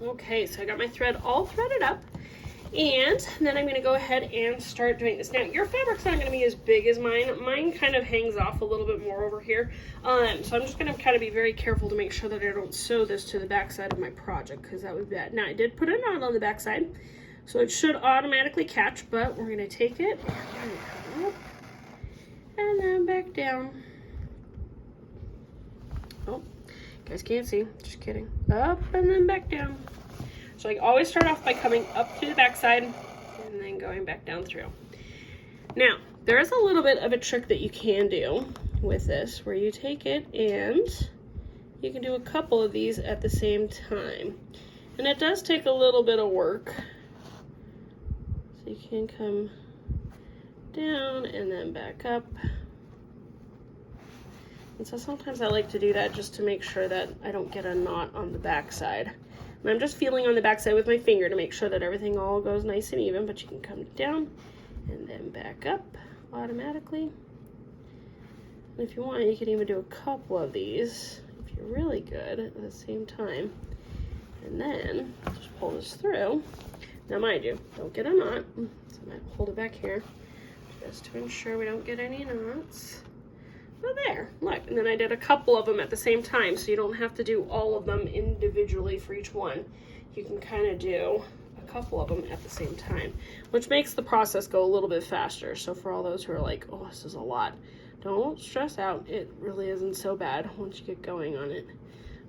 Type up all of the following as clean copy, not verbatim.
Okay, so I got my thread all threaded up, and then I'm going to go ahead and start doing this. Now, your fabric's not going to be as big as mine. Mine kind of hangs off a little bit more over here, so I'm just going to kind of be very careful to make sure that I don't sew this to the back side of my project, because that would be bad. Now, I did put a knot on the back side, so it should automatically catch, but we're going to take it and then back down. Oh, you guys can't see, just kidding. Up and then back down. So I always start off by coming up to the back side and then going back down through. Now, there is a little bit of a trick that you can do with this, where you take it and you can do a couple of these at the same time. And it does take a little bit of work. So you can come down and then back up. And so sometimes I like to do that just to make sure that I don't get a knot on the back side. And I'm just feeling on the back side with my finger to make sure that everything all goes nice and even, but you can come down and then back up automatically. And if you want, you can even do a couple of these if you're really good at the same time. And then just pull this through. Now mind you, don't get a knot. So I'm gonna hold it back here just to ensure we don't get any knots. So there, look, and then I did a couple of them at the same time, so you don't have to do all of them individually for each one. You can kind of do a couple of them at the same time, which makes the process go a little bit faster. So for all those who are like, oh, this is a lot, don't stress out. It really isn't so bad once you get going on it.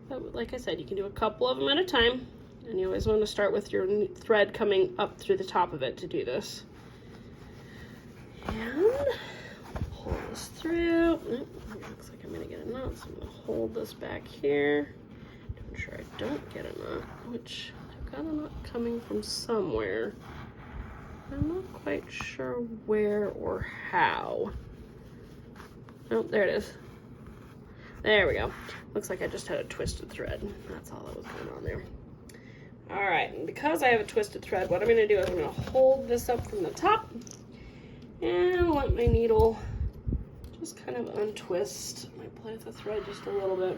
But like I said, you can do a couple of them at a time, and you always want to start with your thread coming up through the top of it to do this. And pull this through. Looks like I'm gonna get a knot, so I'm gonna hold this back here to ensure I don't get a knot, which I've got a knot coming from somewhere. I'm not quite sure where or how. Oh, there it is. There we go. Looks like I just had a twisted thread. That's all that was going on there. All right, and because I have a twisted thread, what I'm gonna do is I'm gonna hold this up from the top and let my needle just kind of untwist. I might play with the thread just a little bit.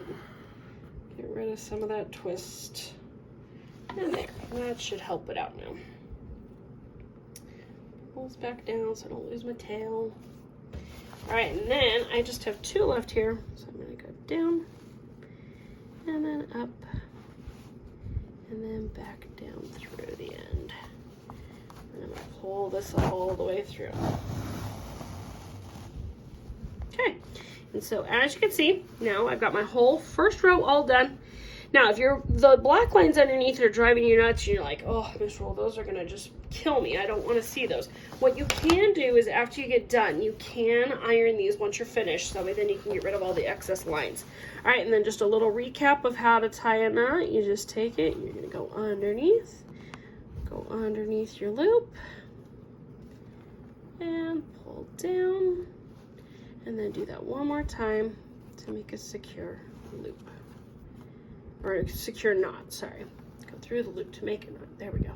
Get rid of some of that twist. And there, that should help it out now. Pull this back down so I don't lose my tail. All right, and then I just have two left here. So I'm gonna go down and then up and then back down through the end. And I'm gonna pull this all the way through. Okay, and so as you can see, now I've got my whole first row all done. Now, if the black lines underneath are driving you nuts, and you're like, oh, Miss Roll, those are gonna just kill me. I don't wanna see those. What you can do is after you get done, you can iron these once you're finished, so then you can get rid of all the excess lines. All right, and then just a little recap of how to tie a knot. You just take it, you're gonna go underneath your loop, and pull down, and then do that one more time to make a secure loop. Or a secure knot, sorry. Go through the loop to make a knot. There we go.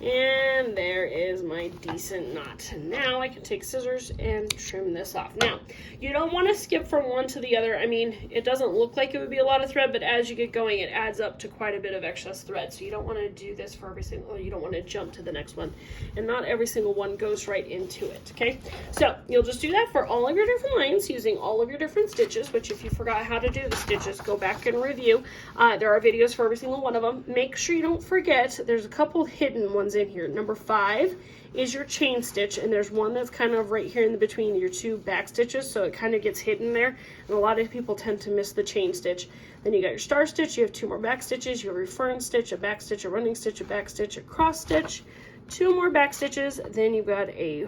And there is my decent knot. Now I can take scissors and trim this off. Now, you don't want to skip from one to the other. I mean, it doesn't look like it would be a lot of thread, but as you get going, it adds up to quite a bit of excess thread. So you don't want to do this for every single, you don't want to jump to the next one. And not every single one goes right into it, okay? So you'll just do that for all of your different lines using all of your different stitches, which if you forgot how to do the stitches, go back and review. There are videos for every single one of them. Make sure you don't forget, there's a couple hidden ones in here. Number 5 is your chain stitch, and there's one that's kind of right here in between your two back stitches, so it kind of gets hidden there, and a lot of people tend to miss the chain stitch. Then you got your star stitch, you have 2 more back stitches, you have a fern stitch, a back stitch, a running stitch, a back stitch, a cross stitch, 2 more back stitches, then you've got a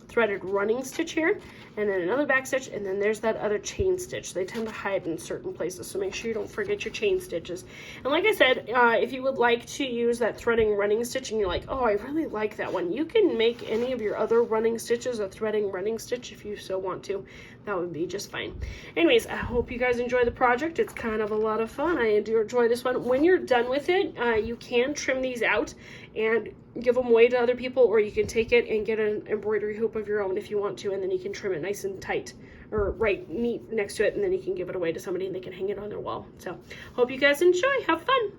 threaded running stitch here, and then another back stitch, and then there's that other chain stitch. They tend to hide in certain places, so make sure you don't forget your chain stitches. And like I said, if you would like to use that threading running stitch and you're like, oh, I really like that one, you can make any of your other running stitches a threading running stitch if you so want to. That would be just fine. Anyways, I hope you guys enjoy the project. It's kind of a lot of fun. I do enjoy this one. When you're done with it, you can trim these out and give them away to other people, or you can take it and get an embroidery hoop of your own if you want to, and then you can trim it nice and tight or right neat next to it, and then you can give it away to somebody and they can hang it on their wall. So hope you guys enjoy. Have fun.